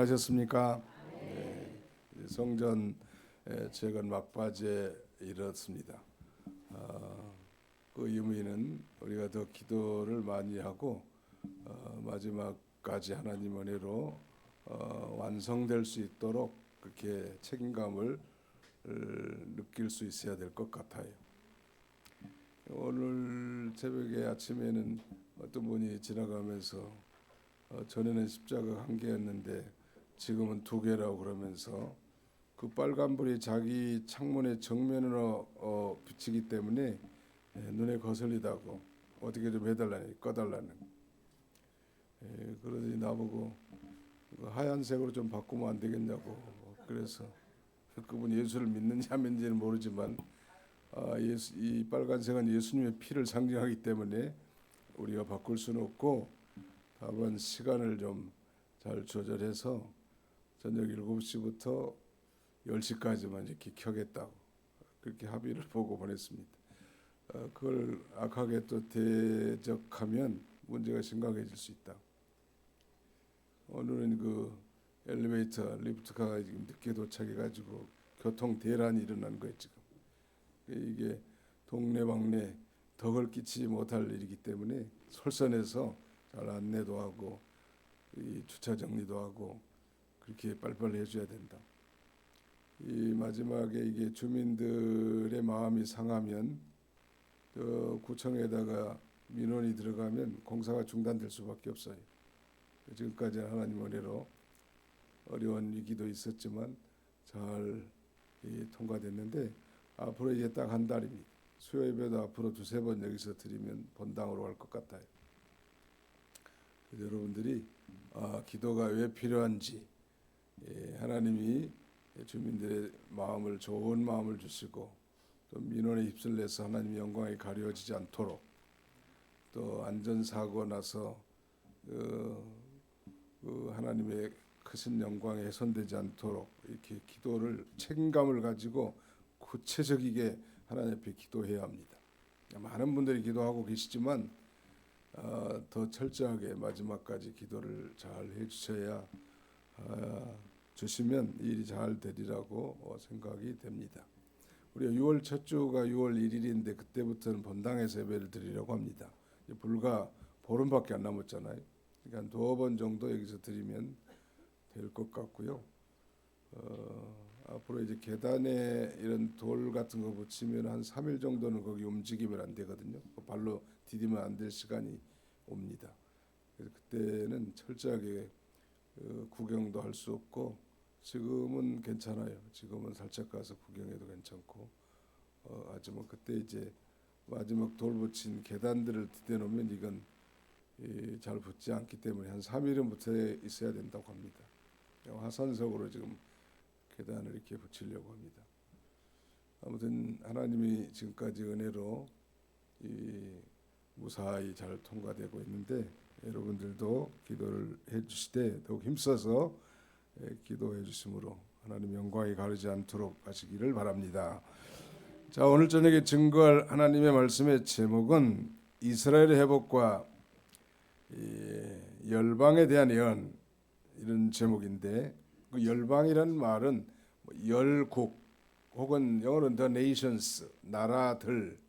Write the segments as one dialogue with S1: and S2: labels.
S1: 잘 하셨습니까? 네. 성전 최근 막바지에 이르렀습니다. 그 의미는 우리가 더 기도를 많이 하고 마지막까지 하나님 은혜로 완성될 수 있도록 그렇게 책임감을 느낄 수 있어야 될 것 같아요. 오늘 새벽에 아침에는 어떤 분이 지나가면서 전에는 십자가 한 개였는데 지금은 두 개라고 그러면서 그 빨간불이 자기 창문의 정면으로 비치기 때문에 눈에 거슬리다고 어떻게 좀 해달라니 꺼달라는. 그러더니 나보고 하얀색으로 좀 바꾸면 안 되겠냐고. 그래서 그분이 예수를 믿는지 안 믿는지는 모르지만 이 빨간색은 예수님의 피를 상징하기 때문에 우리가 바꿀 수는 없고 다만 시간을 좀 잘 조절해서 저녁 7시부터 10시까지만 이렇게 켜겠다고 그렇게 합의를 보고 보냈습니다. 그걸 악하게 또 대적하면 문제가 심각해질 수 있다. 오늘은 그 엘리베이터, 리프트카가 지금 늦게 도착해가지고 교통 대란이 일어난 거예요 지금. 이게 동네방네 덕을 끼치지 못할 일이기 때문에 솔선해서 잘 안내도 하고 이 주차 정리도 하고 그렇게 빨리빨리 해줘야 된다. 이 마지막에 이게 주민들의 마음이 상하면 구청에다가 민원이 들어가면 공사가 중단될 수밖에 없어요. 지금까지 하나님 은혜로 어려운 위기도 있었지만 잘 통과됐는데 앞으로 이제 딱 한 달입니다. 수요 예배도 앞으로 두세 번 여기서 드리면 본당으로 갈 것 같아요. 여러분들이 기도가 왜 필요한지 하나님이 주민들의 마음을 좋은 마음을 주시고 또 민원에 휩쓸려서 하나님의 영광이 가려지지 않도록 또 안전사고 나서 하나님의 크신 영광이 훼손되지 않도록 이렇게 기도를 책임감을 가지고 구체적이게 하나님 앞에 기도해야 합니다. 많은 분들이 기도하고 계시지만 더 철저하게 마지막까지 기도를 잘 해주셔야 주시면 일이 잘 되리라고 생각이 됩니다. 우리가 6월 첫 주가 6월 1일인데 그때부터는 본당에서 예배를 드리려고 합니다. 불과 보름밖에 안 남았잖아요. 그러니까 두어 번 정도 여기서 드리면 될 것 같고요. 앞으로 이제 계단에 이런 돌 같은 거 붙이면 한 3일 정도는 거기 움직이면 안 되거든요. 발로 디디면 안 될 시간이 옵니다. 그래서 그때는 철저하게 구경도 할 수 없고 지금은 괜찮아요. 지금은 살짝 가서 구경해도 괜찮고 하지만 그때 이제 마지막 돌 붙인 계단들을 디뎌놓으면 이건 잘 붙지 않기 때문에 한 3일은 붙어 있어야 된다고 합니다. 화산석으로 지금 계단을 이렇게 붙이려고 합니다. 아무튼 하나님이 지금까지 은혜로 무사히 잘 통과되고 있는데 여러분들도 기도를 해주시되 더욱 힘써서 기도해 주심으로 하나님 영광이 가리지 않도록 하시기를 바랍니다. 자, 오늘 저녁에 증거할 하나님의 말씀의 제목은 이스라엘의 회복과 열방에 대한 예언, 이런 제목인데 그 열방이라는 말은 열국 혹은 영어로는 the nations, 나라들,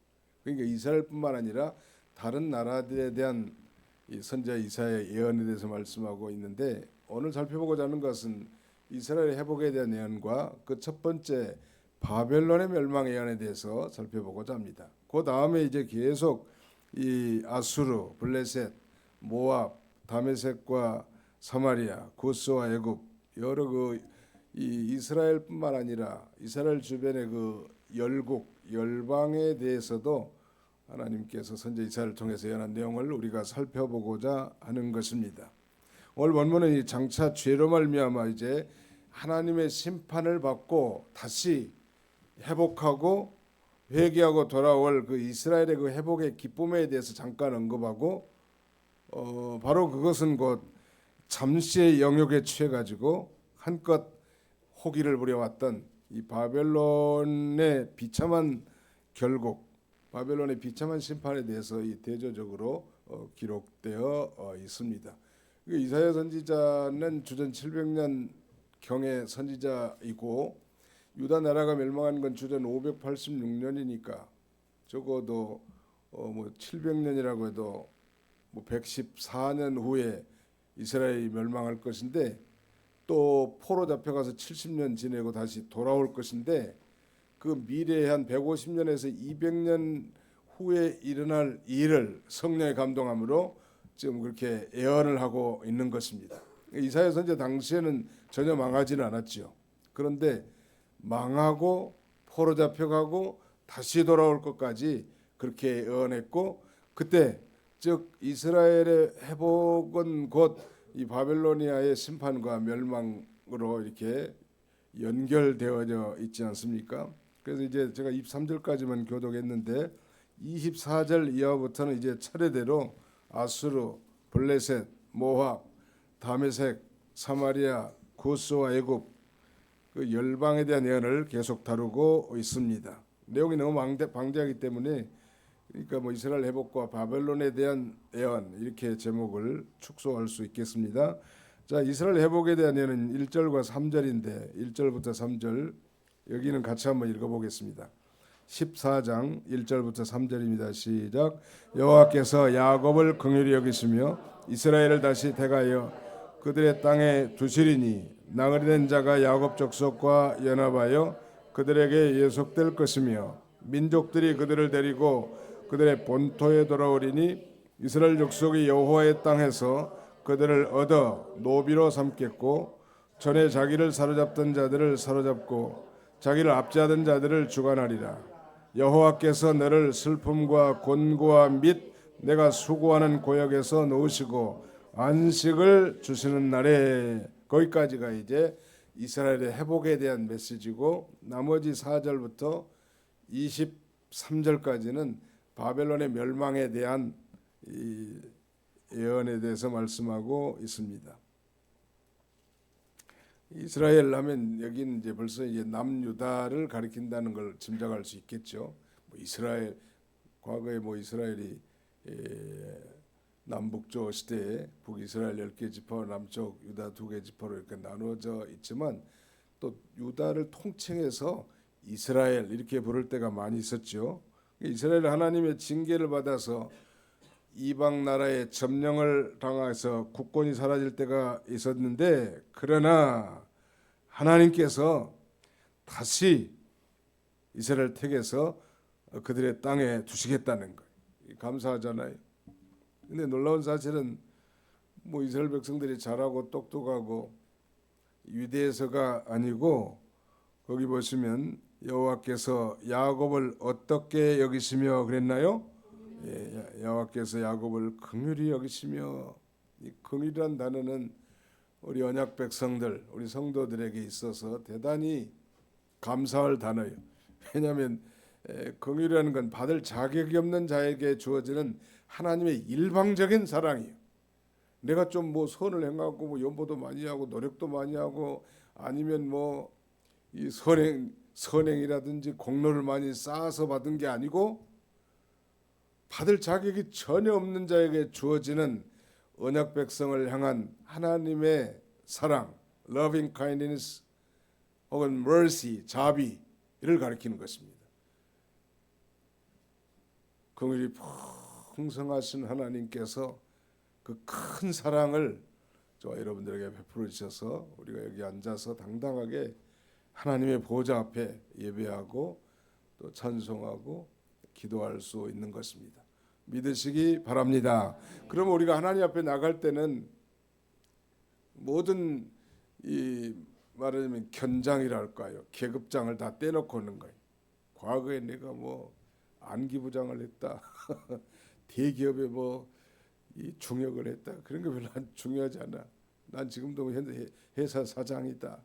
S1: 그러니까 이스라엘뿐만 아니라 다른 나라들에 대한 이 선지자 이사야의 예언에 대해서 말씀하고 있는데 오늘 살펴보고자 하는 것은 이스라엘의 회복에 대한 예언과 그 첫 번째 바벨론의 멸망 예언에 대해서 살펴보고자 합니다. 그 다음에 이제 계속 이 아수르, 블레셋, 모압, 다메섹과 사마리아, 구스와 애굽 여러 이 이스라엘뿐만 아니라 이스라엘 주변의 그 열국, 열방에 대해서도 하나님께서 선지자 이사야를 통해서 예언한 내용을 우리가 살펴보고자 하는 것입니다. 오늘 본문은 이 장차 죄로 말미암아 이제 하나님의 심판을 받고 다시 회복하고 회개하고 돌아올 그 이스라엘의 그 회복의 기쁨에 대해서 잠깐 언급하고 바로 그것은 곧 잠시의 영역에 취해 가지고 한껏 호기를 부려왔던 이 바벨론의 비참한 결국, 바벨론의 비참한 심판에 대해서 이 대조적으로 기록되어 있습니다. 이사야 선지자는 주전 700년 경의 선지자이고 유다 나라가 멸망한 건 주전 586년이니까 적어도 뭐 700년이라고 해도 뭐 114년 후에 이스라엘이 멸망할 것인데 또 포로 잡혀가서 70년 지내고 다시 돌아올 것인데 그 미래에 한 150년에서 200년 후에 일어날 일을 성령의 감동함으로 지금 그렇게 예언을 하고 있는 것입니다. 이사야 선지자 당시에는 전혀 망하지는 않았죠. 그런데 망하고 포로 잡혀가고 다시 돌아올 것까지 그렇게 예언했고 그때 즉 이스라엘의 회복은 곧 이 바벨로니아의 심판과 멸망으로 이렇게 연결되어져 있지 않습니까? 그래서 이제 제가 23절까지만 교독했는데 24절 이하부터는 이제 차례대로 아수르, 블레셋, 모압, 다메섹, 사마리아, 구스와 애굽 그 열방에 대한 예언을 계속 다루고 있습니다. 내용이 너무 방대하기 때문에 그러니까 뭐 이스라엘 회복과 바벨론에 대한 예언 이렇게 제목을 축소할 수 있겠습니다. 자, 이스라엘 회복에 대한 예언은 1절과 3절인데 1절부터 3절 여기는 같이 한번 읽어보겠습니다. 14장 1절부터 3절입니다. 시작. 여호와께서 야곱을 긍휼히 여기시며 이스라엘을 다시 택하여 그들의 땅에 두시리니 나그네 된 자가 야곱 족속과 연합하여 그들에게 예속될 것이며 민족들이 그들을 데리고 그들의 본토에 돌아오리니 이스라엘 족속이 여호와의 땅에서 그들을 얻어 노비로 삼겠고 전에 자기를 사로잡던 자들을 사로잡고 자기를 압제하던 자들을 주관하리라. 여호와께서 너를 슬픔과 곤고와 및 내가 수고하는 고역에서 놓으시고 안식을 주시는 날에 거기까지가 이제 이스라엘의 회복에 대한 메시지고 나머지 4절부터 23절까지는 바벨론의 멸망에 대한 이 예언에 대해서 말씀하고 있습니다. 이스라엘 하면 여기는 이제 벌써 이제 남유다를 가리킨다는 걸 짐작할 수 있겠죠. 뭐 이스라엘 과거에 뭐 이스라엘이 남북조 시대에 북이스라엘 10개 지파, 남쪽 유다 2개 지파로 이렇게 나누어져 있지만 또 유다를 통칭해서 이스라엘 이렇게 부를 때가 많이 있었죠. 이스라엘 하나님의 징계를 받아서 이방 나라의 점령을 당해서 국권이 사라질 때가 있었는데 그러나 하나님께서 다시 이스라엘 택해서 그들의 땅에 두시겠다는 거예요. 감사하잖아요. 근데 놀라운 사실은 뭐 이스라엘 백성들이 잘하고 똑똑하고 위대해서가 아니고 거기 보시면 여호와께서 야곱을 어떻게 여기시며 그랬나요? 여호와께서 야곱을 긍휼히 여기시며 이 긍휼이란 단어는 우리 언약 백성들, 우리 성도들에게 있어서 대단히 감사할 단어예요. 왜냐하면 긍휼이라는 건 받을 자격이 없는 자에게 주어지는 하나님의 일방적인 사랑이에요. 내가 좀 뭐 선을 행하고 뭐 연보도 많이 하고 노력도 많이 하고 아니면 뭐 이 선행이라든지 공로를 많이 쌓아서 받은 게 아니고 받을 자격이 전혀 없는 자에게 주어지는 언약 백성을 향한 하나님의 사랑, loving kindness 혹은 mercy, 자비를 가리키는 것입니다. 긍휼이 풍성하신 하나님께서 그 큰 사랑을 저와 여러분들에게 베풀어 주셔서 우리가 여기 앉아서 당당하게 하나님의 보좌 앞에 예배하고 또 찬송하고 기도할 수 있는 것입니다. 믿으시기 바랍니다. 그러면 우리가 하나님 앞에 나갈 때는 모든 이 말하자면 견장이랄까요, 계급장을 다 떼놓고 오는 거예요. 과거에 내가 뭐 안기부장을 했다, 대기업에 뭐 이 중역을 했다, 그런 게 별로 중요하지 않아. 난 지금도 현재 회사 사장이다.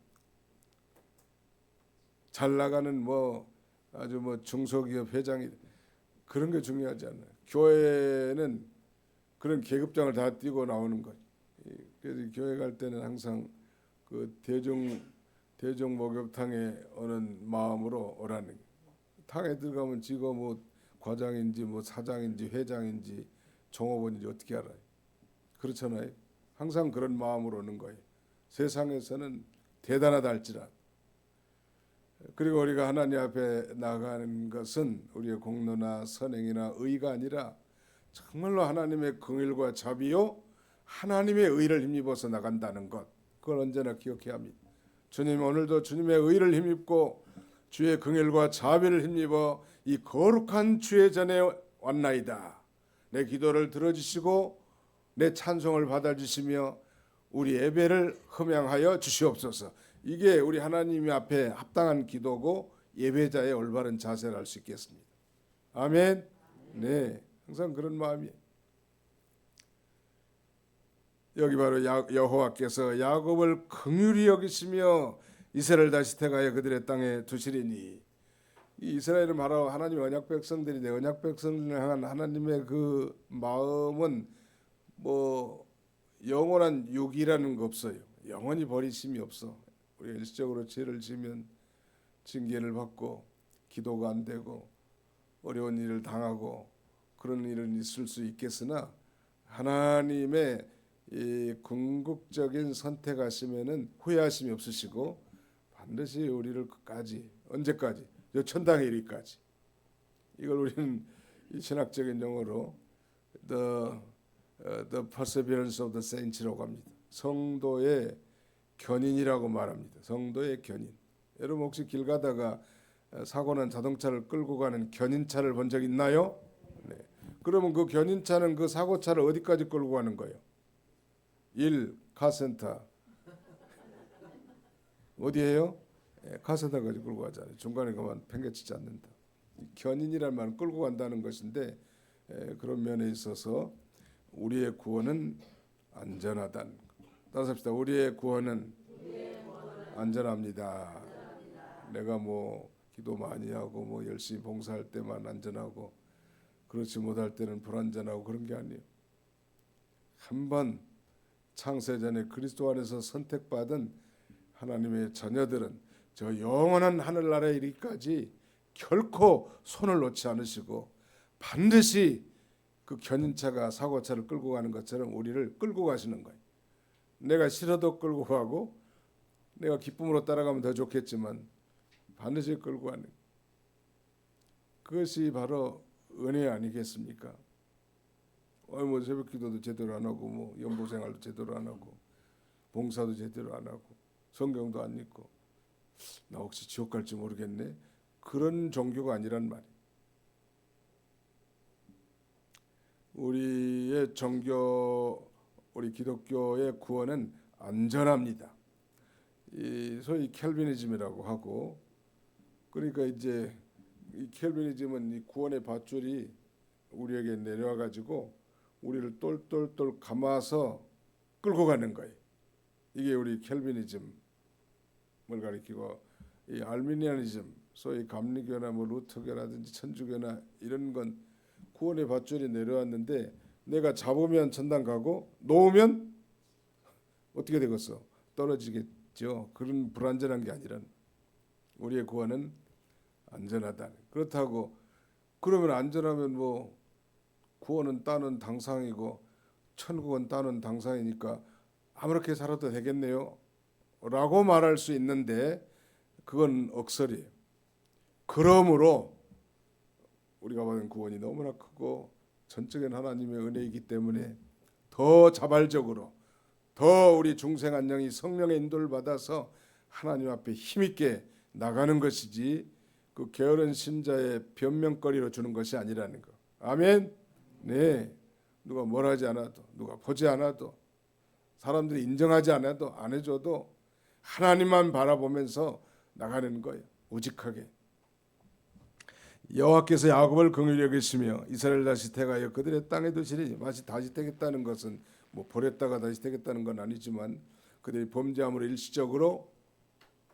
S1: 잘 나가는 뭐 아주 뭐 중소기업 회장이, 그런 게 중요하지 않아요. 교회는 그런 계급장을 다 띄고 나오는 거예요. 그래서 교회 갈 때는 항상 그 대중 목욕탕에 오는 마음으로 오라는 거예요. 탕에 들어가면 지가 뭐 과장인지 뭐 사장인지 회장인지 종업원인지 어떻게 알아요? 그렇잖아요. 항상 그런 마음으로 오는 거예요. 세상에서는 대단하다 할지라도. 그리고 우리가 하나님 앞에 나가는 것은 우리의 공로나 선행이나 의가 아니라 정말로 하나님의 긍휼과 자비요 하나님의 의를 힘입어서 나간다는 것, 그걸 언제나 기억해야 합니다. 주님, 오늘도 주님의 의를 힘입고 주의 긍휼과 자비를 힘입어 이 거룩한 주의 전에 왔나이다. 내 기도를 들어주시고 내 찬송을 받아주시며 우리 예배를 흠양하여 주시옵소서. 이게 우리 하나님 앞에 합당한 기도고 예배자의 올바른 자세를 알 수 있겠습니다. 아멘. 네, 항상 그런 마음이에요. 여기 바로 여호와께서 야곱을 긍휼히 여기시며 이스라엘 다시 택하여 그들의 땅에 두시리니, 이 이스라엘은 바로 하나님의 언약 백성들인데 언약 백성을 향한 하나님의 그 마음은 뭐 영원한 육이라는 거 없어요. 영원히 버리심이 없어. 우리가 일시적으로 죄를 지으면 징계를 받고 기도가 안 되고 어려운 일을 당하고 그런 일은 있을 수 있겠으나 하나님의 이 궁극적인 선택하시면은 후회하심이 없으시고 반드시 우리를 끝까지, 언제까지? 저 천당에 이르기까지. 이걸 우리는 이 신학적인 용어로 the perseverance of the saints라고 합니다. 성도의 견인이라고 말합니다. 성도의 견인. 여러분 혹시 길 가다가 사고난 자동차를 끌고 가는 견인차를 본 적 있나요? 네. 그러면 그 견인차는 그 사고차를 어디까지 끌고 가는 거예요? 1. 카센터. 어디예요? 카센터까지 끌고 가잖아요. 중간에 그만 팽개치지 않는다. 견인이란 말은 끌고 간다는 것인데 그런 면에 있어서 우리의 구원은 안전하다는 것. 따라서 합시다. 우리의 구원은 안전합니다. 내가 뭐 기도 많이 하고 뭐 열심히 봉사할 때만 안전하고 그렇지 못할 때는 불안전하고 그런 게 아니에요. 한번 창세전에 그리스도 안에서 선택받은 하나님의 자녀들은 저 영원한 하늘나라에 이르기까지 결코 손을 놓지 않으시고 반드시 그 견인차가 사고차를 끌고 가는 것처럼 우리를 끌고 가시는 거예요. 내가 싫어도 끌고 가고 내가 기쁨으로 따라가면 더 좋겠지만 반드시 끌고 가는, 그것이 바로 은혜 아니겠습니까? 뭐 새벽기도도 제대로 안 하고 뭐 연보생활도 제대로 안 하고 봉사도 제대로 안 하고 성경도 안 읽고 나 혹시 지옥 갈지 모르겠네, 그런 종교가 아니란 말이에요. 우리의 종교, 우리 기독교의 구원은 안전합니다. 이 소위 켈비니즘이라고 하고, 그러니까 이제 이 켈비니즘은 이 구원의 밧줄이 우리에게 내려와 가지고 우리를 똘똘똘 감아서 끌고 가는 거예요. 이게 우리 켈비니즘을 가리키고, 이 알미니아니즘, 소위 감리교나 뭐 루터교라든지 천주교나 이런 건 구원의 밧줄이 내려왔는데 내가 잡으면 천당 가고 놓으면 어떻게 되겠어? 떨어지겠죠. 그런 불안전한 게 아니라 우리의 구원은 안전하다. 그렇다고 그러면 안전하면 뭐 구원은 따는 당상이고 천국은 따는 당상이니까 아무렇게 살아도 되겠네요 라고 말할 수 있는데 그건 억설이에요. 그러므로 우리가 받은 구원이 너무나 크고 전적인 하나님의 은혜이기 때문에 더 자발적으로 더 우리 중생 안녕이 성령의 인도를 받아서 하나님 앞에 힘있게 나가는 것이지 그 게으른 신자의 변명거리로 주는 것이 아니라는 거. 아멘. 네, 누가 뭘 하지 않아도, 누가 보지 않아도, 사람들이 인정하지 않아도, 안 해줘도 하나님만 바라보면서 나가는 거예요. 우직하게. 여호와께서 야곱을 긍휼히 여기시며 이스라엘 다시 택하여 그들의 땅에 두시리니, 마치 다시 택했다는 것은 뭐 버렸다가 다시 택했다는 건 아니지만 그들이 범죄함으로 일시적으로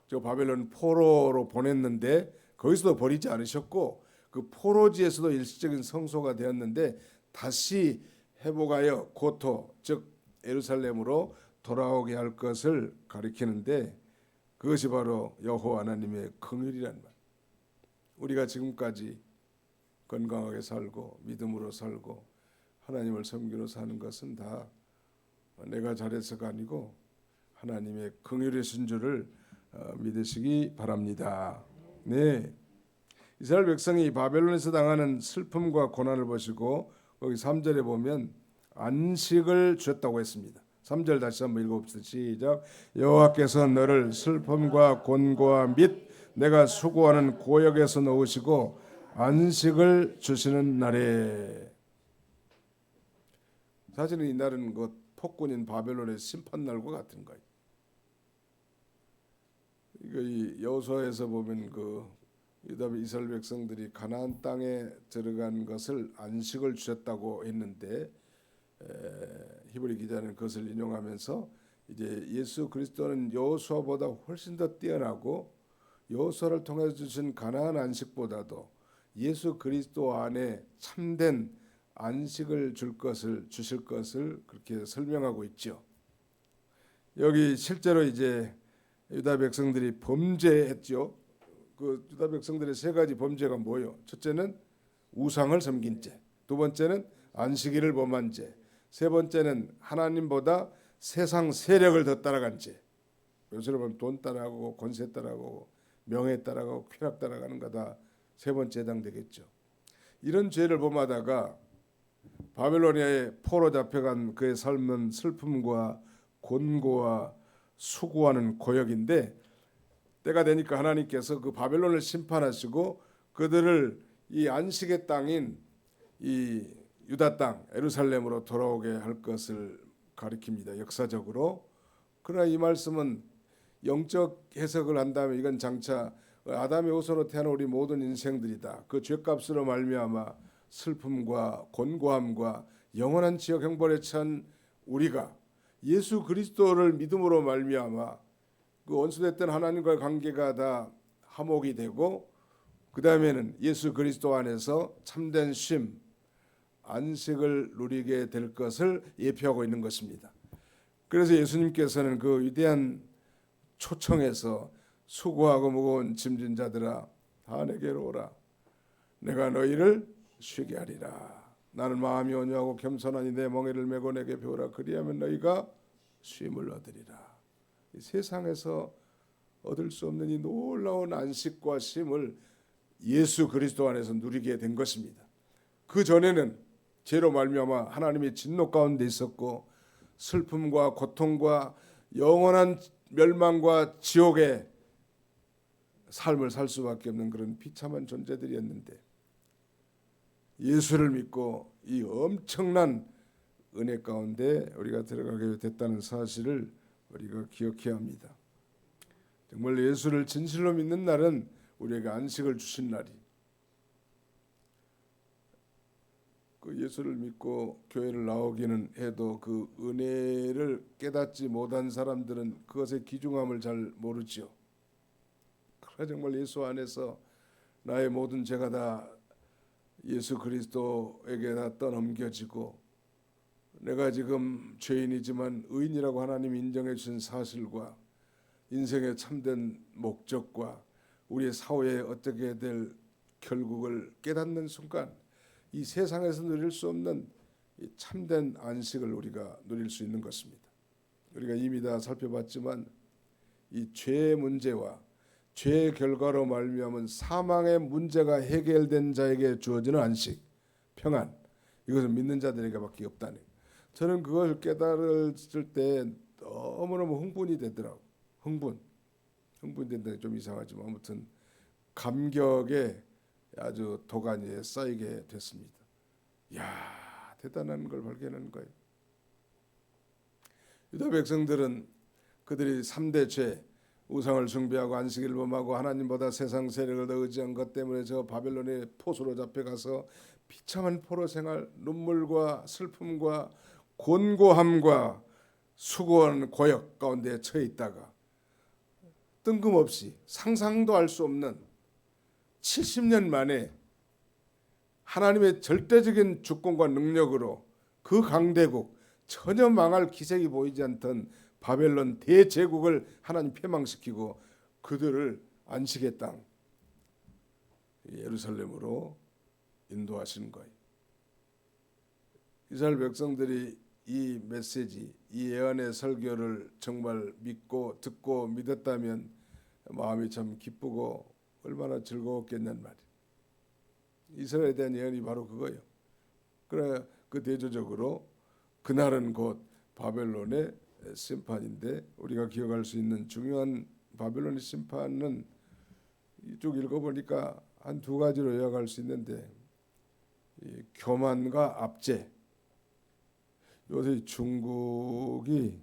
S1: 저 바벨론 포로로 보냈는데 거기서도 버리지 않으셨고 그 포로지에서도 일시적인 성소가 되었는데 다시 회복하여 고토 즉 예루살렘으로 돌아오게 할 것을 가리키는데 그것이 바로 여호와 하나님의 긍휼이란 말. 우리가 지금까지 건강하게 살고 믿음으로 살고 하나님을 섬기러 사는 것은 다 내가 잘해서가 아니고 하나님의 긍휼이신 줄을 믿으시기 바랍니다. 네, 이스라엘 백성이 바벨론에서 당하는 슬픔과 고난을 보시고 거기 3절에 보면 안식을 주셨다고 했습니다. 3절 다시 한번 읽어봅시다. 시작. 여호와께서 너를 슬픔과 곤고와 및 내가 수고하는 고역에서 놓으시고 안식을 주시는 날에. 사실은 이 날은 그 폭군인 바벨론의 심판날과 같은 거예요. 이거 이 여호수아에서 보면 그 유다 이스라엘 백성들이 가나안 땅에 들어간 것을 안식을 주셨다고 했는데 히브리 기자는 그것을 인용하면서 이제 예수 그리스도는 여호수아보다 훨씬 더 뛰어나고 여호수아를 통해서 주신 가나안 안식보다도 예수 그리스도 안에 참된 안식을 주실 것을 그렇게 설명하고 있죠. 여기 실제로 이제 유다 백성들이 범죄했죠. 그 유다 백성들의 세 가지 범죄가 뭐요? 첫째는 우상을 섬긴 죄, 두 번째는 안식일을 범한 죄, 세 번째는 하나님보다 세상 세력을 더 따라간 죄. 요새로 보면 돈 따라가고 권세 따라가고 명예 따라가고 쾌락 따라가는 거다 세 번째 해당되겠죠. 이런 죄를 범하다가 바벨론에 포로 잡혀간 그의 삶은 슬픔과 곤고와 수고하는 고역인데 때가 되니까 하나님께서 그 바벨론을 심판하시고 그들을 이 안식의 땅인 이 유다 땅 예루살렘으로 돌아오게 할 것을 가리킵니다. 역사적으로. 그러나 이 말씀은 영적 해석을 한다면 이건 장차 아담의 후손으로 태어난 우리 모든 인생들이다. 그 죄값으로 말미암아 슬픔과 곤고함과 영원한 지옥 형벌에 처한 우리가 예수 그리스도를 믿음으로 말미암아 그 원수됐던 하나님과의 관계가 다 화목이 되고 그 다음에는 예수 그리스도 안에서 참된 쉼, 안식을 누리게 될 것을 예표하고 있는 것입니다. 그래서 예수님께서는 그 위대한 초청에서 수고하고 무거운 짐진 자들아 다 내게로 오라. 내가 너희를 쉬게 하리라. 나는 마음이 온유하고 겸손하니 내 멍에를 메고 내게 배우라. 그리하면 너희가 쉼을 얻으리라. 이 세상에서 얻을 수 없는 이 놀라운 안식과 쉼을 예수 그리스도 안에서 누리게 된 것입니다. 그 전에는 죄로 말미암아 하나님의 진노 가운데 있었고 슬픔과 고통과 영원한 멸망과 지옥의 삶을 살 수밖에 없는 그런 비참한 존재들이었는데 예수를 믿고 이 엄청난 은혜 가운데 우리가 들어가게 됐다는 사실을 우리가 기억해야 합니다. 정말 예수를 진실로 믿는 날은 우리에게 안식을 주신 날이. 그 예수를 믿고 교회를 나오기는 해도 그 은혜를 깨닫지 못한 사람들은 그것의 귀중함을 잘 모르지요. 그러나 정말 예수 안에서 나의 모든 죄가 다 예수 그리스도에게 다 떠넘겨지고 내가 지금 죄인이지만 의인이라고 하나님이 인정해 주신 사실과 인생의 참된 목적과 우리의 사후에 어떻게 될 결국을 깨닫는 순간 이 세상에서 누릴 수 없는 이 참된 안식을 우리가 누릴 수 있는 것입니다. 우리가 이미 다 살펴봤지만 이 죄의 문제와 죄의 결과로 말미암은 사망의 문제가 해결된 자에게 주어지는 안식, 평안, 이것은 믿는 자들에게밖에 없다는. 저는 그걸 깨달았을 때 너무너무 흥분이 되더라고. 흥분된다 좀 이상하지만 아무튼 감격에 아주 도가니에 쌓이게 됐습니다. 야, 대단한 걸 발견하는 거예요. 유다 백성들은 그들이 3대 죄, 우상을 숭배하고 안식일을 범하고 하나님보다 세상 세력을 더 의지한 것 때문에 저 바벨론의 포수로 잡혀가서 비참한 포로 생활, 눈물과 슬픔과 곤고함과 수고하는 고역 가운데 처해 있다가 뜬금없이 상상도 할 수 없는 70년 만에 하나님의 절대적인 주권과 능력으로 그 강대국 전혀 망할 기색이 보이지 않던 바벨론 대제국을 하나님 패망시키고 그들을 안식의 땅 예루살렘으로 인도하시는 거예요. 이스라엘 백성들이 이 메시지, 이 예언의 설교를 정말 믿고 듣고 믿었다면 마음이 참 기쁘고 얼마나 즐거웠겠냔 말이에요. 이스라엘에 대한 예언이 바로 그거예요. 그래 그 대조적으로 그날은 곧 바벨론의 심판인데, 우리가 기억할 수 있는 중요한 바벨론의 심판은 쭉 읽어보니까 한 두 가지로 요약할 수 있는데, 이 교만과 압제. 요새 중국이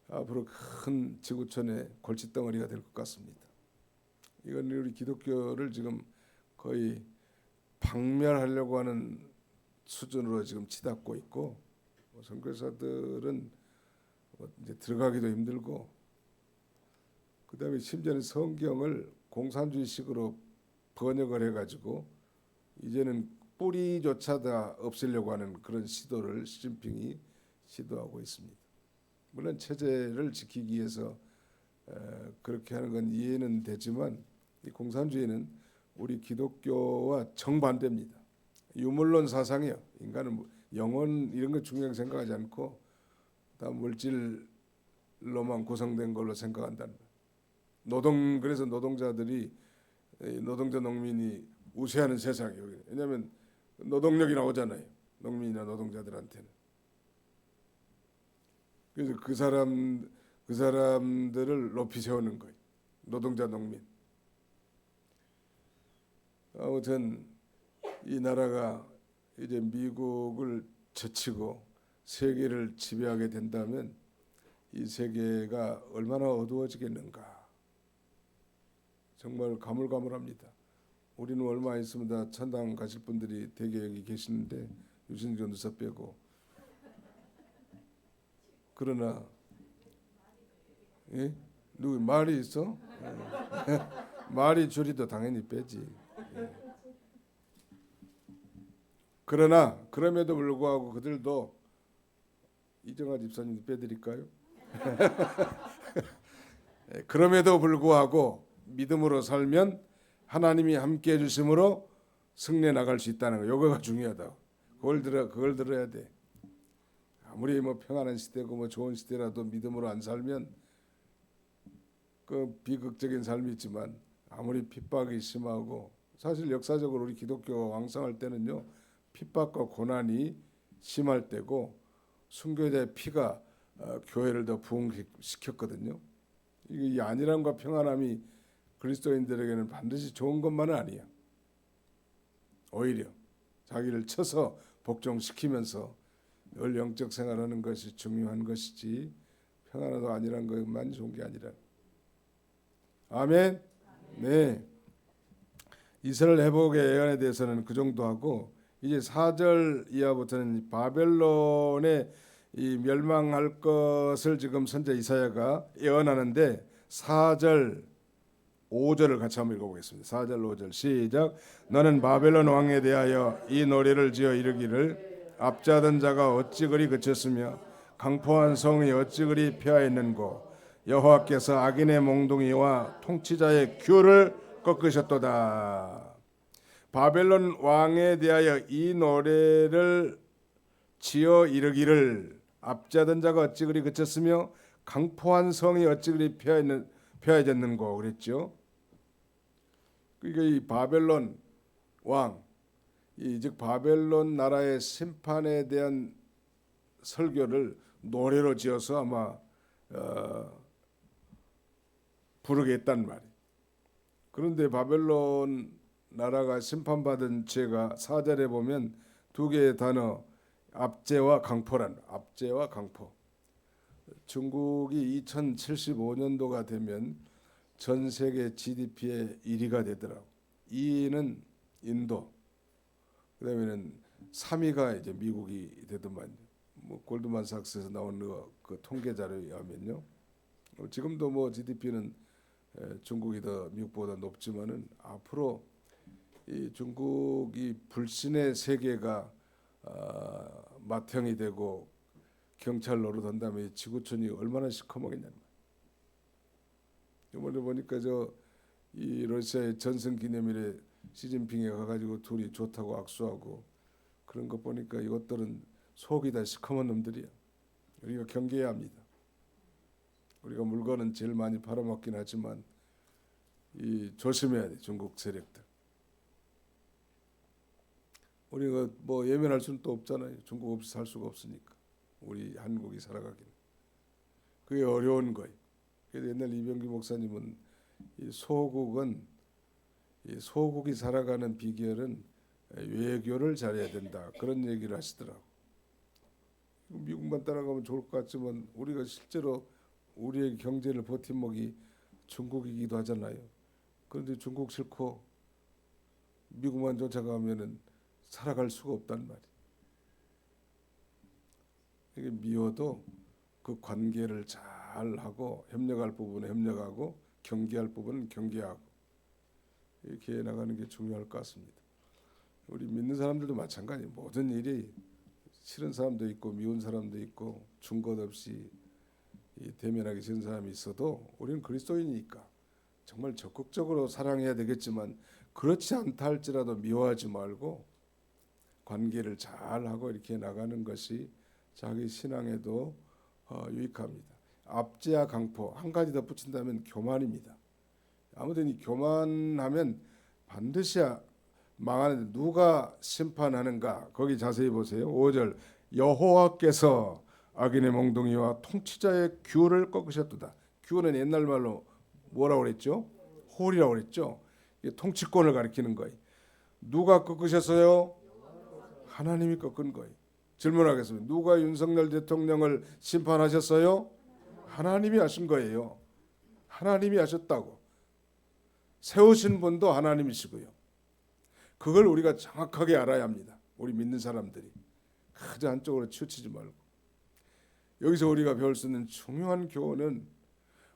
S1: 앞으로 큰 지구촌의 골칫덩어리가 될 것 같습니다. 이건 우리 기독교를 지금 거의 박멸하려고 하는 수준으로 지금 치닫고 있고, 선교사들은 이제 들어가기도 힘들고, 그다음에 심지어는 성경을 공산주의식으로 번역을 해가지고 이제는 뿌리조차 다 없애려고 하는 그런 시도를 시진핑이 시도하고 있습니다. 물론 체제를 지키기 위해서 그렇게 하는 건 이해는 되지만, 이 공산주의는 우리 기독교와 정반대입니다. 유물론 사상이요. 인간은 영혼 이런 거 중요하게 생각하지 않고 다 물질로만 구성된 걸로 생각한다는 거예요. 그래서 노동자들이, 노동자 농민이 우세하는 세상이에요. 왜냐하면 노동력이 나오잖아요. 농민이나 노동자들한테는. 그래서 그 사람들을 높이 세우는 거예요. 노동자 농민. 아무튼 이 나라가 이제 미국을 제치고 세계를 지배하게 된다면 이 세계가 얼마나 어두워지겠는가. 정말 가물가물합니다. 우리는 얼마 있으면 다 천당 가실 분들이 대개 여기 계시는데, 유신준 전도사 빼고. 그러나 예? 누구 말이 있어? 말이 줄이도 당연히 빼지. 예. 그러나 그럼에도 불구하고 그들도, 이정아 집사님도 빼드릴까요? 그럼에도 불구하고 믿음으로 살면 하나님이 함께 해주심으로 승리해 나갈 수 있다는 거, 요거가 중요하다. 그걸 들어야 돼. 아무리 뭐 평안한 시대고 뭐 좋은 시대라도 믿음으로 안 살면 그 비극적인 삶이 있지만, 아무리 핍박이 심하고, 사실 역사적으로 우리 기독교가 왕성할 때는요, 핍박과 고난이 심할 때고 순교자의 피가 교회를 더 부흥시켰거든요. 이 안일함과 평안함이 그리스도인들에게는 반드시 좋은 것만은 아니야. 오히려 자기를 쳐서 복종시키면서 늘 영적 생활하는 것이 중요한 것이지, 평안하고 안일한 것만 좋은 게 아니라. 아멘. 네. 이스라엘 회복의 예언에 대해서는 그 정도 하고, 이제 4절 이하부터는 바벨론의 이 멸망할 것을 지금 선지자 이사야가 예언하는데, 4절 5절을 같이 한번 읽어보겠습니다. 4절 5절 시작. 너는 바벨론 왕에 대하여 이 노래를 지어 이르기를, 압제하던 자가 어찌 그리 그쳤으며 강포한 성이 어찌 그리 폐하였는고, 여호와께서 악인의 몽둥이와 통치자의 귤을 꺾으셨도다. 바벨론 왕에 대하여 이 노래를 지어 이르기를, 압제하던 자가 어찌 그리 그쳤으며 강포한 성이 어찌 그리 폐하였는고 그랬죠. 그러니까 이 바벨론 왕, 즉 바벨론 나라의 심판에 대한 설교를 노래로 지어서 아마 부르게 했단 말이에요. 그런데 바벨론 나라가 심판받은 죄가 4절에 보면 두 개의 단어, 압제와 강포란, 압제와 강포. 중국이 2075년도가 되면 전 세계 GDP의 1위가 되더라고. 2위는 인도, 그다음에는 3위가 이제 미국이 되더만요. 뭐 골드만삭스에서 나온 그 통계 자료에 의하면요. 지금도 뭐 GDP는 중국이 더 미국보다 높지만은, 앞으로 이 중국이 불신의 세계가 맏형이 되고 경찰 노릇한다면 지구촌이 얼마나 시커멓겠냐. 이번에 보니까 이 러시아의 전승기념일에 시진핑에 가가지고 둘이 좋다고 악수하고 그런 거 보니까 이것들은 속이 다 시커먼 놈들이야. 우리가 경계해야 합니다. 우리가 물건은 제일 많이 팔아먹긴 하지만 이 조심해야 돼. 중국 세력들. 우리가 뭐 예면할 수는 또 없잖아요. 중국 없이 살 수가 없으니까. 우리 한국이 살아가기는. 그게 어려운 거예요. 그래서 옛날 이병기 목사님은 이 소국이 살아가는 비결은 외교를 잘해야 된다. 그런 얘기를 하시더라고. 미국만 따라가면 좋을 것 같지만 우리가 실제로 우리의 경제를 버팀목이 중국이기도 하잖아요. 그런데 중국 싫고 미국만 쫓아가면은 살아갈 수가 없단 말이에요. 이게 미워도 그 관계를 잘 하고 협력할 부분은 협력하고 경계할 부분은 경계하고 이렇게 해 나가는 게 중요할 것 같습니다. 우리 믿는 사람들도 마찬가지예요. 모든 일이 싫은 사람도 있고 미운 사람도 있고 준 것 없이 대면하기 싫은 사람이 있어도 우리는 그리스도인이니까 정말 적극적으로 사랑해야 되겠지만 그렇지 않다 할지라도 미워하지 말고 관계를 잘하고 이렇게 나가는 것이 자기 신앙에도 유익합니다. 압제와 강포 한 가지 더 붙인다면 교만입니다. 아무튼 이 교만하면 반드시 망하는데 누가 심판하는가? 거기 자세히 보세요. 5절 여호와께서 악인의 몽둥이와 통치자의 규를 꺾으셨도다. 규는 옛날 말로 뭐라고 그랬죠? 홀이라고 그랬죠. 이게 통치권을 가리키는 거예요. 누가 꺾으셨어요? 하나님이 꺾은 거예요. 질문하겠습니다. 누가 윤석열 대통령을 심판하셨어요? 하나님이 하신 거예요. 하나님이 하셨다고. 세우신 분도 하나님이시고요. 그걸 우리가 정확하게 알아야 합니다. 우리 믿는 사람들이 그저 한쪽으로 치우치지 말고. 여기서 우리가 배울 수 있는 중요한 교훈은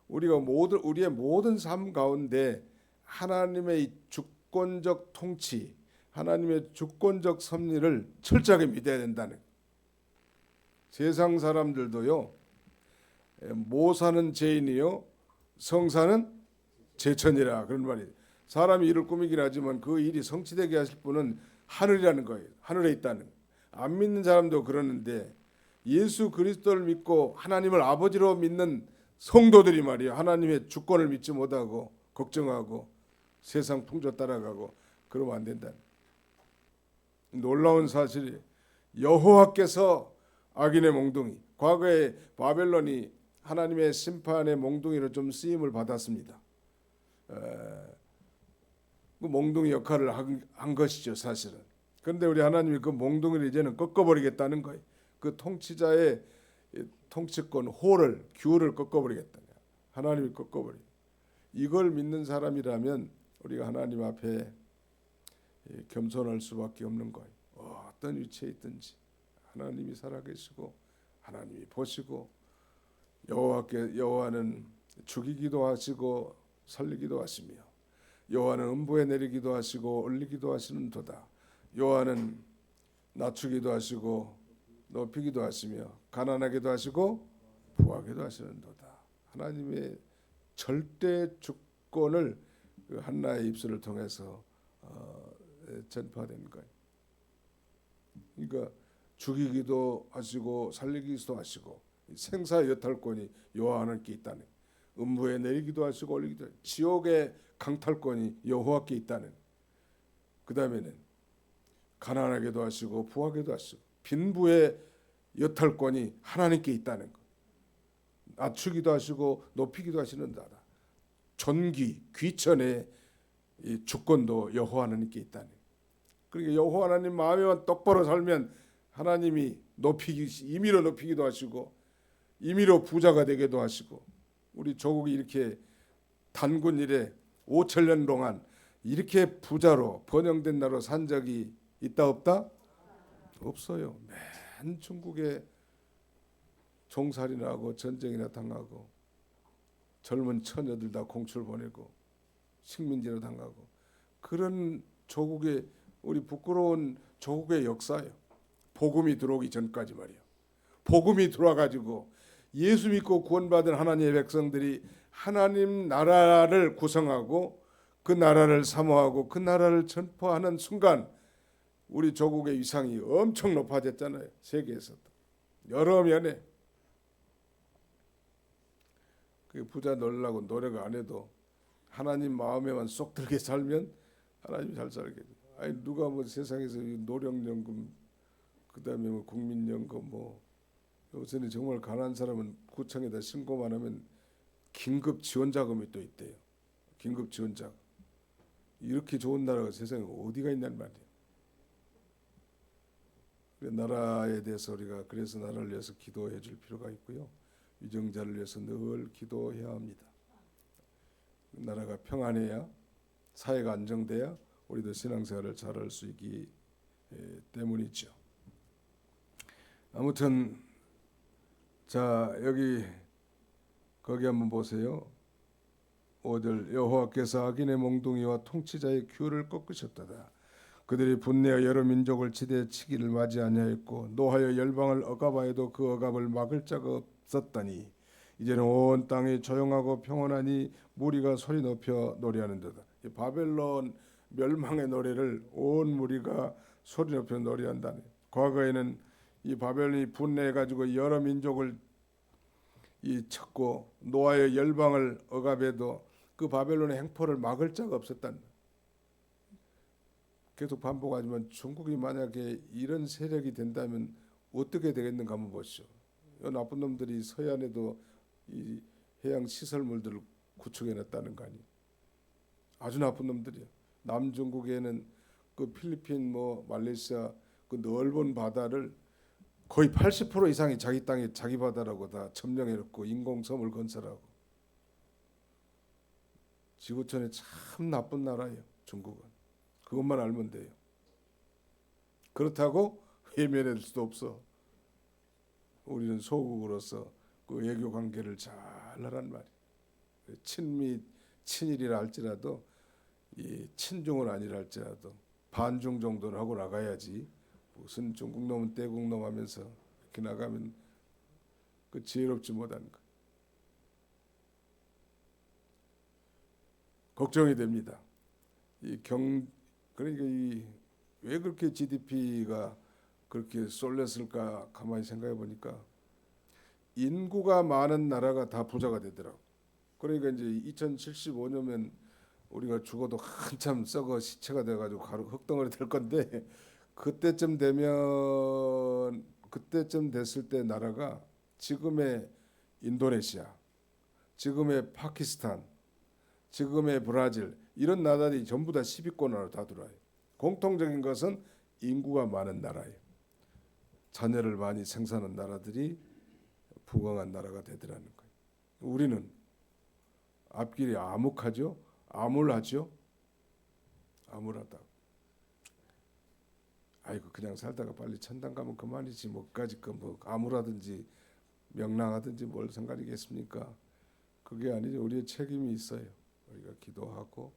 S1: 우리의 모든 삶 가운데 하나님의 주권적 통치, 하나님의 주권적 섭리를 철저하게 믿어야 된다는. 세상 사람들도요, 모사는 죄인이요 성사는 제천이라 그런 말이에요. 사람이 일을 꾸미긴 하지만 그 일이 성취되게 하실 분은 하늘이라는 거예요. 하늘에 있다는. 안 믿는 사람도 그러는데 예수 그리스도를 믿고 하나님을 아버지로 믿는 성도들이 말이에요. 하나님의 주권을 믿지 못하고 걱정하고 세상 풍조 따라가고 그러면 안 된다. 놀라운 사실이 여호와께서 악인의 몽둥이. 과거에 바벨론이 하나님의 심판의 몽둥이로 좀 쓰임을 받았습니다. 그 몽둥이 역할을 한 것이죠, 사실은. 그런데 우리 하나님이 그 몽둥이를 이제는 꺾어버리겠다는 거예요. 그 통치자의 통치권, 홀을, 규를 꺾어버리겠다. 하나님이 꺾어버리. 이걸 믿는 사람이라면 우리가 하나님 앞에 겸손할 수밖에 없는 거예요. 어떤 위치에 있든지 하나님이 살아계시고 하나님이 보시고 여호와는 죽이기도 하시고 살리기도 하시며 여호와는 음부에 내리기도 하시고 올리기도 하시는도다. 여호와는 낮추기도 하시고 높이기도 하시며 가난하게도 하시고 부하게도 하시는도다. 하나님의 절대 주권을 그 한나의 입술을 통해서 전파된 거예요. 그러니까 죽이기도 하시고 살리기도 하시고 생사 여탈권이 여호와 하나님께 있다는, 음부에 내리기도 하시고 올리기도 하시고 지옥의 강탈권이 여호와께 있다는, 그 다음에는 가난하게도 하시고 부하게도 하시고 빈부의 여탈권이 하나님께 있다는 것. 낮추기도 하시고 높이기도 하시는다. 존귀, 귀천의 이 주권도 여호와 하나님께 있다는. 그러니까 여호와 하나님 마음에만 똑바로 살면 하나님이 임의로 높이기도 하시고 임의로 부자가 되게도 하시고, 우리 조국이 이렇게 단군 이래 5,000년 동안 이렇게 부자로 번영된 나라로 산 적이 있다 없다? 없어요. 맨 중국에 종살이나고 전쟁이나 당하고 젊은 처녀들 다 공출 보내고 식민지로 당하고 그런 조국의, 우리 부끄러운 조국의 역사예요. 복음이 들어오기 전까지 말이에요. 복음이 들어와가지고 예수 믿고 구원받은 하나님의 백성들이 하나님 나라를 구성하고 그 나라를 사모하고 그 나라를 전파하는 순간 우리 조국의 위상이 엄청 높아졌잖아요. 세계에서도 여러 면에. 그 부자 놀라고 노력 안 해도 하나님 마음에만 쏙 들게 살면 하나님이 잘 살게 돼. 아니 누가 뭐 세상에서 노령연금 그다음에 뭐 국민연금 뭐 요새는 정말 가난한 사람은 구청에다 신고만 하면 긴급 지원 자금이 또 있대요. 긴급 지원 자금. 이렇게 좋은 나라가 세상에 어디가 있냔 말이에요. 나라에 대해서 우리가 그래서 나라를 위해서 기도해 줄 필요가 있고요. 위정자를 위해서 늘 기도해야 합니다. 나라가 평안해야 사회가 안정돼야 우리도 신앙생활을 잘할 수 있기 때문이죠. 아무튼 자 여기 거기 한번 보세요. 5절 여호와께서 악인의 몽둥이와 통치자의 규를 꺾으셨도다. 그들이 분내어 여러 민족을 지대에 치기를 맞이 아니하였고 노하여 열방을 억압하여도 그 억압을 막을 자가 없었다니 이제는 온 땅이 조용하고 평온하니 무리가 소리 높여 노래하는도다. 이 바벨론 멸망의 노래를 온 무리가 소리 높여 노래한다네. 과거에는 이 바벨론이 분내해 가지고 여러 민족을 쳤고 노하여 열방을 억압해도 그 바벨론의 행포를 막을 자가 없었단. 계속 반복하지만 중국이 만약에 이런 세력이 된다면 어떻게 되겠는가 한번 보시죠. 나쁜 놈들이 서해안에도 이 해양 시설물들을 구축해놨다는 거 아니에요. 아주 나쁜 놈들이요. 남중국에는 그 필리핀 뭐 말레이시아 그 넓은 바다를 거의 80% 이상이 자기 땅에 자기 바다라고 다 점령해놓고 인공섬을 건설하고 지구촌에 참 나쁜 나라예요. 중국은. 그것만 알면 돼요. 그렇다고 외면할 수도 없어. 우리는 소국으로서 그 외교 관계를 잘 하란 말이에요. 친미 친일이라 할지라도 이 친중은 아니라 할지라도 반중 정도는 하고 나가야지. 무슨 중국 놈은 떼국 놈 하면서 이렇게 나가면 그 지혜롭지 못한 거. 걱정이 됩니다. 그러니까 왜 그렇게 GDP가 그렇게 쏠렸을까 가만히 생각해 보니까 인구가 많은 나라가 다 부자가 되더라고. 그러니까 이제 2075년면 우리가 죽어도 한참 썩어 시체가 돼가지고 흙덩어리 될 건데 그때쯤 됐을 때 나라가 지금의 인도네시아, 지금의 파키스탄, 지금의 브라질 이런 나라들이 전부 다 10위권 안으로 다 들어와요. 공통적인 것은 인구가 많은 나라예요. 자녀를 많이 생산한 나라들이 부강한 나라가 되더라는 거예요. 우리는 앞길이 암흑하죠, 암울하죠, 암울하다. 아이고 그냥 살다가 빨리 천당 가면 그만이지 뭐까지 뭐 암울하든지 명랑하든지 뭘 상관이겠습니까? 그게 아니죠. 우리의 책임이 있어요. 우리가 기도하고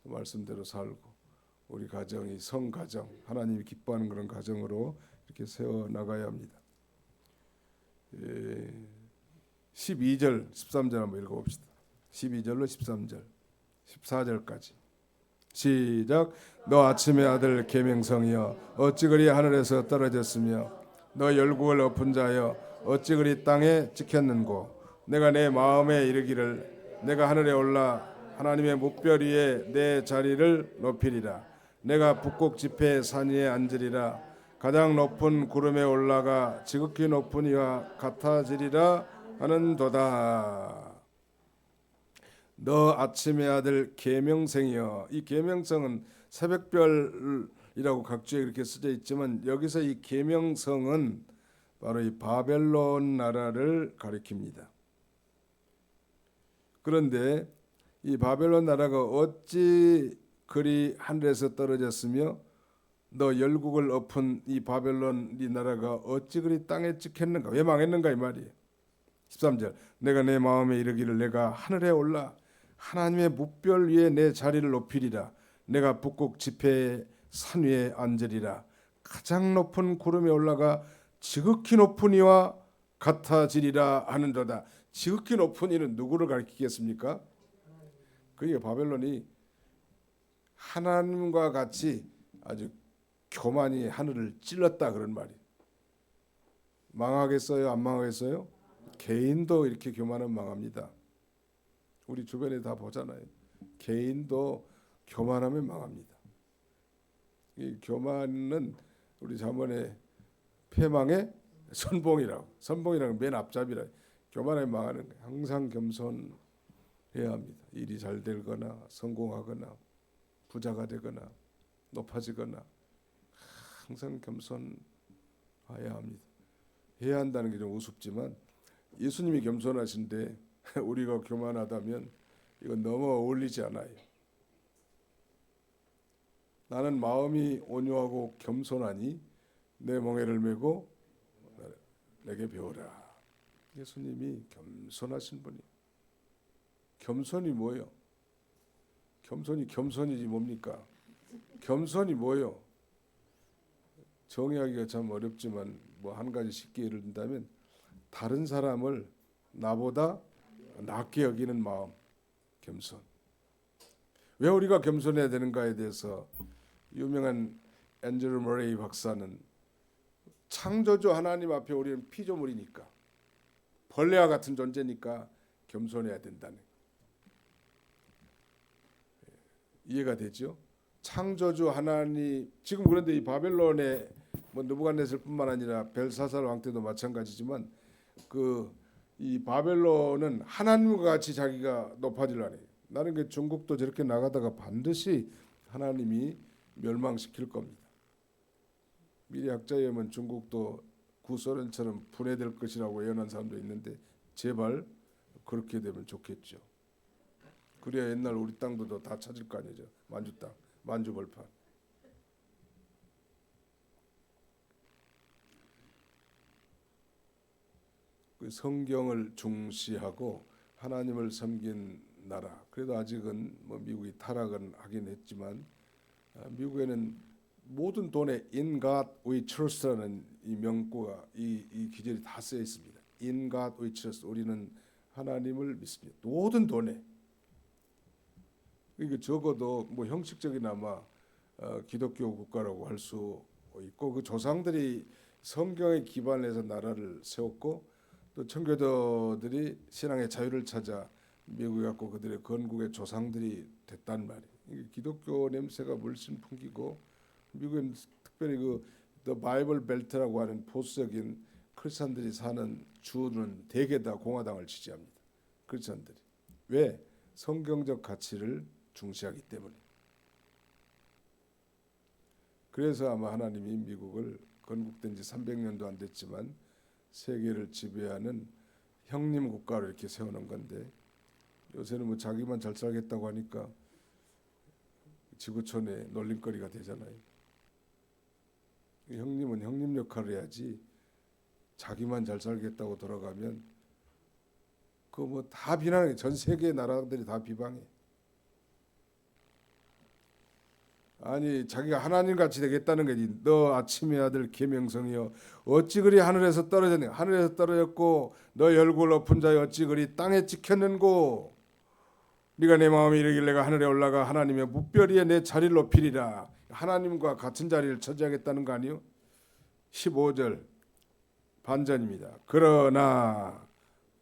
S1: 말씀대로 살고 우리 가정이 성가정 하나님이 기뻐하는 그런 가정으로 이렇게 세워 나가야 합니다. 12절 13절 한번 읽어봅시다. 12절로 13절 14절까지 시작. 너 아침의 아들 계명성이여 어찌 그리 하늘에서 떨어졌으며 너 열국을 엎은 자여 어찌 그리 땅에 찍혔는고 내가 내 마음에 이르기를 내가 하늘에 올라 하나님의 뭇별 위에 내 자리를 높이리라. 내가 북극 지폐 산 위에 앉으리라. 가장 높은 구름에 올라가 지극히 높은 이와 같아지리라 하는도다. 너 아침의 아들 계명성이여. 이 계명성은 새벽별이라고 각주에 이렇게 쓰여 있지만 여기서 이 계명성은 바로 이 바벨론 나라를 가리킵니다. 그런데 이 바벨론 나라가 어찌 그리 하늘에서 떨어졌으며 너 열국을 엎은 이 바벨론 이 나라가 어찌 그리 땅에 찍혔는가, 왜 망했는가 이 말이에요. 13절 내가 내 마음에 이르기를 내가 하늘에 올라 하나님의 뭇별 위에 내 자리를 높이리라. 내가 북극 지폐의 산 위에 앉으리라. 가장 높은 구름에 올라가 지극히 높은 이와 같아지리라 하는도다. 지극히 높은 이는 누구를 가리키겠습니까? 그러니까 바벨론이 하나님과 같이 아주 교만이 하늘을 찔렀다 그런 말이에요. 망하겠어요? 안 망하겠어요? 개인도 이렇게 교만은 망합니다. 우리 주변에 다 보잖아요. 개인도 교만하면 망합니다. 이 교만은 우리 자문의 패망의 선봉이라고. 선봉이라는 맨 앞잡이라. 교만하면 망하는 거예요. 항상 겸손해야 합니다. 일이 잘 되거나 성공하거나 부자가 되거나 높아지거나 항상 겸손해야 합니다. 해야 한다는 게 좀 우습지만 예수님이 겸손하신데 우리가 교만하다면 이건 너무 어울리지 않아요. 나는 마음이 온유하고 겸손하니 내 멍에를 메고 내게 배우라. 예수님이 겸손하신 분이. 겸손이 뭐예요? 겸손이지 뭡니까? 겸손이 뭐예요? 정의하기가 참 어렵지만 뭐 한 가지 쉽게 예를 든다면 다른 사람을 나보다 낮게 여기는 마음, 겸손. 왜 우리가 겸손해야 되는가에 대해서 유명한 앤드류 머레이 박사는 창조주 하나님 앞에 우리는 피조물이니까 벌레와 같은 존재니까 겸손해야 된다는 이해가 되죠? 창조주 하나님 지금 그런데 이 바벨론의 뭐 느부갓네살뿐만 아니라 벨사살 왕 때도 마찬가지지만 이 바벨론은 하나님과 같이 자기가 높아지려니 나는 그 중국도 저렇게 나가다가 반드시 하나님이 멸망시킬 겁니다. 미래 학자에 의하면 중국도 구소련처럼 분해될 것이라고 예언한 사람도 있는데 제발 그렇게 되면 좋겠죠. 그래야 옛날 우리 땅도 다 찾을 거 아니죠. 만주 땅, 만주 벌판. 그 성경을 중시하고 하나님을 섬긴 나라. 그래도 아직은 뭐 미국이 타락은 하긴 했지만 미국에는 모든 돈에 In God We Trust라는 이 명구가 이 기절이 다 쓰여 있습니다. In God We Trust. 우리는 하나님을 믿습니다. 모든 돈에. 이게 적어도 뭐 형식적이나마 기독교 국가라고 할 수 있고 그 조상들이 성경에 기반해서 나라를 세웠고 또 청교도들이 신앙의 자유를 찾아 미국에 갔고 그들의 건국의 조상들이 됐단 말이에요. 이게 기독교 냄새가 물씬 풍기고 미국은 특별히 The Bible Belt라고 하는 보수적인 크리스천들이 사는 주는 대개 다 공화당을 지지합니다. 크리스천들이. 왜? 성경적 가치를 중시하기 때문에. 그래서 아마 하나님이 미국을 건국된 지 300년도 안 됐지만 세계를 지배하는 형님 국가로 이렇게 세우는 건데 요새는 뭐 자기만 잘 살겠다고 하니까 지구촌에 놀림거리가 되잖아요. 형님은 형님 역할을 해야지 자기만 잘 살겠다고 돌아가면 그거 뭐 다 비난해. 전 세계 나라들이 다 비방해. 아니 자기가 하나님같이 되겠다는 거지. 너 아침의 아들 계명성이여 어찌 그리 하늘에서 떨어졌냐. 하늘에서 떨어졌고 너 얼굴 높은 자여 어찌 그리 땅에 찍혔는고. 네가 내 마음에 이르길 내가 하늘에 올라가 하나님의 뭇별 위에 내 자리를 높이리라. 하나님과 같은 자리를 차지하겠다는 거 아니요? 15절 반전입니다. 그러나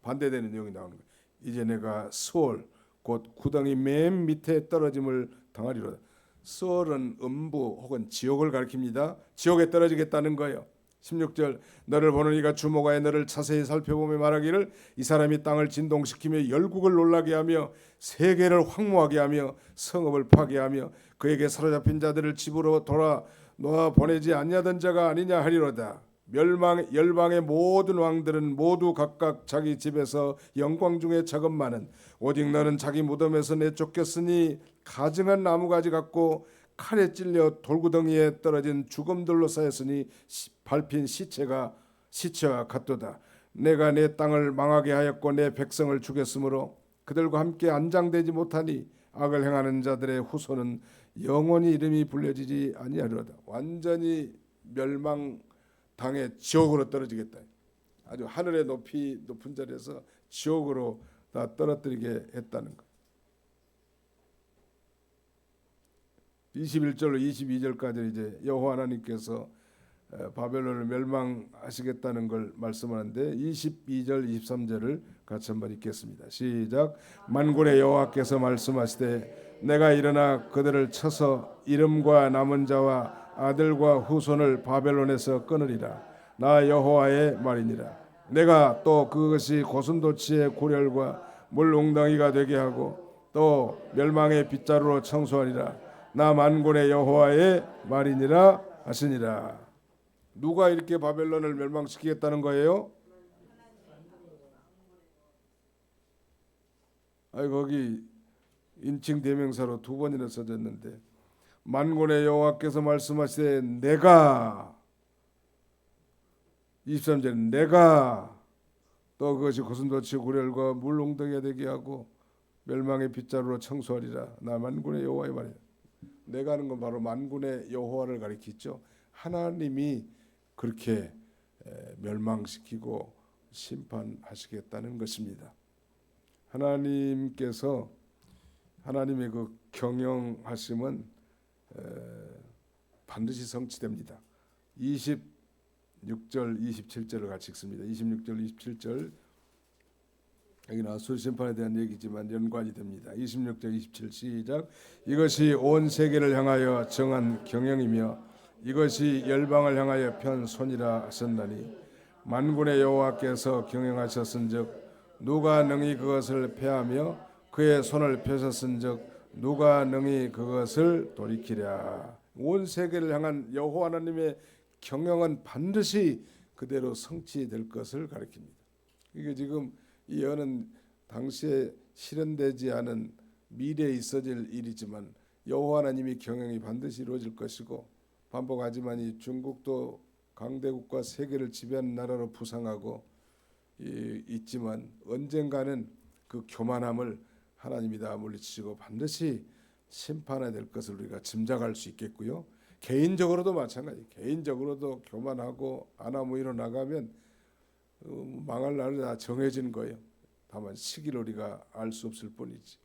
S1: 반대되는 내용이 나오는 거예요. 이제 내가 수월 곧 구덩이 맨 밑에 떨어짐을 당하리로다. 수월은 음부 혹은 지옥을 가리킵니다. 지옥에 떨어지겠다는 거예요. 16절 너를 보는 이가 주목하여 너를 자세히 살펴보며 말하기를 이 사람이 땅을 진동시키며 열국을 놀라게 하며 세계를 황무하게 하며 성읍을 파괴하며 그에게 사로잡힌 자들을 집으로 돌아 놓아 보내지 아니하던 자가 아니냐 하리로다. 열방의 모든 왕들은 모두 각각 자기 집에서 영광 중에 자금많은 오직 너는 자기 무덤에서 내쫓겼으니 가증한 나무가지 같고 칼에 찔려 돌구덩이에 떨어진 죽음들로 쌓였으니 밟힌 시체와 같도다. 내가 내 땅을 망하게 하였고 내 백성을 죽였으므로 그들과 함께 안장되지 못하니 악을 행하는 자들의 후손은 영원히 이름이 불려지지 아니하리로다. 완전히 멸망당해 지옥으로 떨어지겠다. 아주 하늘의 높은 자리에서 지옥으로 다 떨어뜨리게 했다는 것. 21절로 22절까지 이제 여호와 하나님께서 바벨론을 멸망하시겠다는 걸 말씀하는데 22절 23절을 같이 한번 읽겠습니다. 시작. 만군의 여호와께서 말씀하시되 내가 일어나 그들을 쳐서 이름과 남은 자와 아들과 후손을 바벨론에서 끊으리라. 나 여호와의 말이니라. 내가 또 그것이 고슴도치의 고렬과 물웅덩이가 되게 하고 또 멸망의 빗자루로 청소하리라. 나 만군의 여호와의 말이니라 하시니라. 누가 이렇게 바벨론을 멸망시키겠다는 거예요? 거기 인칭 대명사로 두 번이나 써졌는데 만군의 여호와께서 말씀하시되 내가 23절 내가 또 그것이 고슴도치 고렬과 물웅덩이가 되게 하고 멸망의 빗자루로 청소하리라. 나 만군의 여호와의 말이야. 내가 하는 건 바로 만군의 여호와를 가리키죠. 하나님이 그렇게 멸망시키고 심판하시겠다는 것입니다. 하나님께서 하나님의 그 경영하심은 반드시 성취됩니다. 26절 27절을 같이 읽습니다. 26절 27절 여기는 아수르 심판에 대한 얘기지만 연관이 됩니다. 26절 27 시작. 이것이 온 세계를 향하여 정한 경영이며 이것이 열방을 향하여 편 손이라 하셨나니 만군의 여호와께서 경영하셨은즉 누가 능히 그것을 패하며 그의 손을 펴셨은즉 누가 능히 그것을 돌이키랴. 온 세계를 향한 여호와 하나님의 경영은 반드시 그대로 성취될 것을 가리킵니다. 이게 지금 이 예언은 당시에 실현되지 않은 미래에 있어질 일이지만 여호와 하나님의 경영이 반드시 이루어질 것이고 반복하지만 이 중국도 강대국과 세계를 지배하는 나라로 부상하고 있지만 언젠가는 그 교만함을 하나님이 다 물리치시고 반드시 심판해야 될 것을 우리가 짐작할 수 있겠고요. 개인적으로도 마찬가지. 개인적으로도 교만하고 아나무인으로 나가면 망할 날이 다 정해진 거예요. 다만 시기를 우리가 알 수 없을 뿐이지.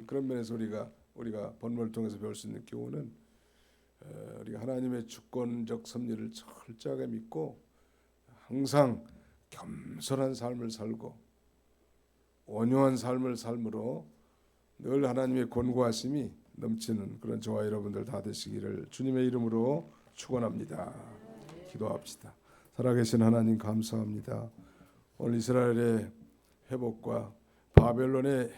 S1: 그런 면에서 우리가 본문을 통해서 배울 수 있는 교훈은 우리가 하나님의 주권적 섭리를 철저하게 믿고 항상 겸손한 삶을 살고 온유한 삶을 삶으로 늘 하나님의 권고하심이 넘치는 그런 저와 여러분들 다 되시기를 주님의 이름으로 축원합니다. 기도합시다. 살아계신 하나님 감사합니다. 오늘 이스라엘의 회복과 바벨론의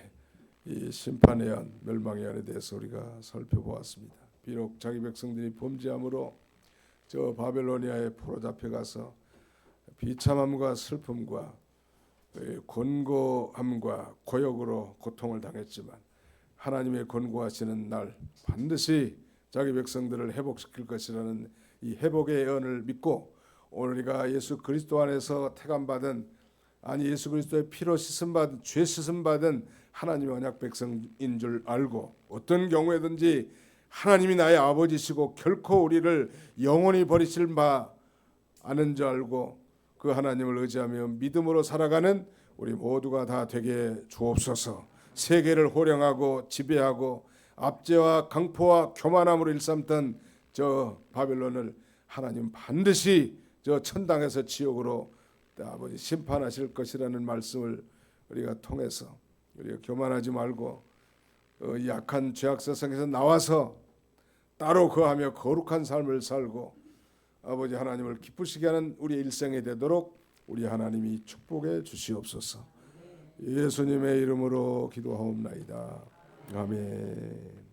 S1: 이 심판의 안, 멸망의 안에 대해서 우리가 살펴보았습니다. 비록 자기 백성들이 범죄함으로 저 바벨로니아에 포로 잡혀가서 비참함과 슬픔과 곤고함과 고역으로 고통을 당했지만 하나님의 권고하시는 날 반드시 자기 백성들을 회복시킬 것이라는 이 회복의 예언을 믿고 오늘 우리가 예수 그리스도 안에서 택함받은 예수 그리스도의 피로 씻음받은 죄 씻음받은 하나님의 언약 백성인 줄 알고 어떤 경우에든지 하나님이 나의 아버지시고 결코 우리를 영원히 버리실 바 아는 줄 알고 그 하나님을 의지하며 믿음으로 살아가는 우리 모두가 다 되게 주옵소서. 세계를 호령하고 지배하고 압제와 강포와 교만함으로 일삼던 저 바벨론을 하나님 반드시 저 천당에서 지옥으로 아버지 심판하실 것이라는 말씀을 우리가 통해서 우리가 교만하지 말고 약한 죄악 세상에서 나와서 따로 거하며 거룩한 삶을 살고 아버지 하나님을 기쁘시게 하는 우리의 일생이 되도록 우리 하나님이 축복해 주시옵소서. 예수님의 이름으로 기도하옵나이다. 아멘.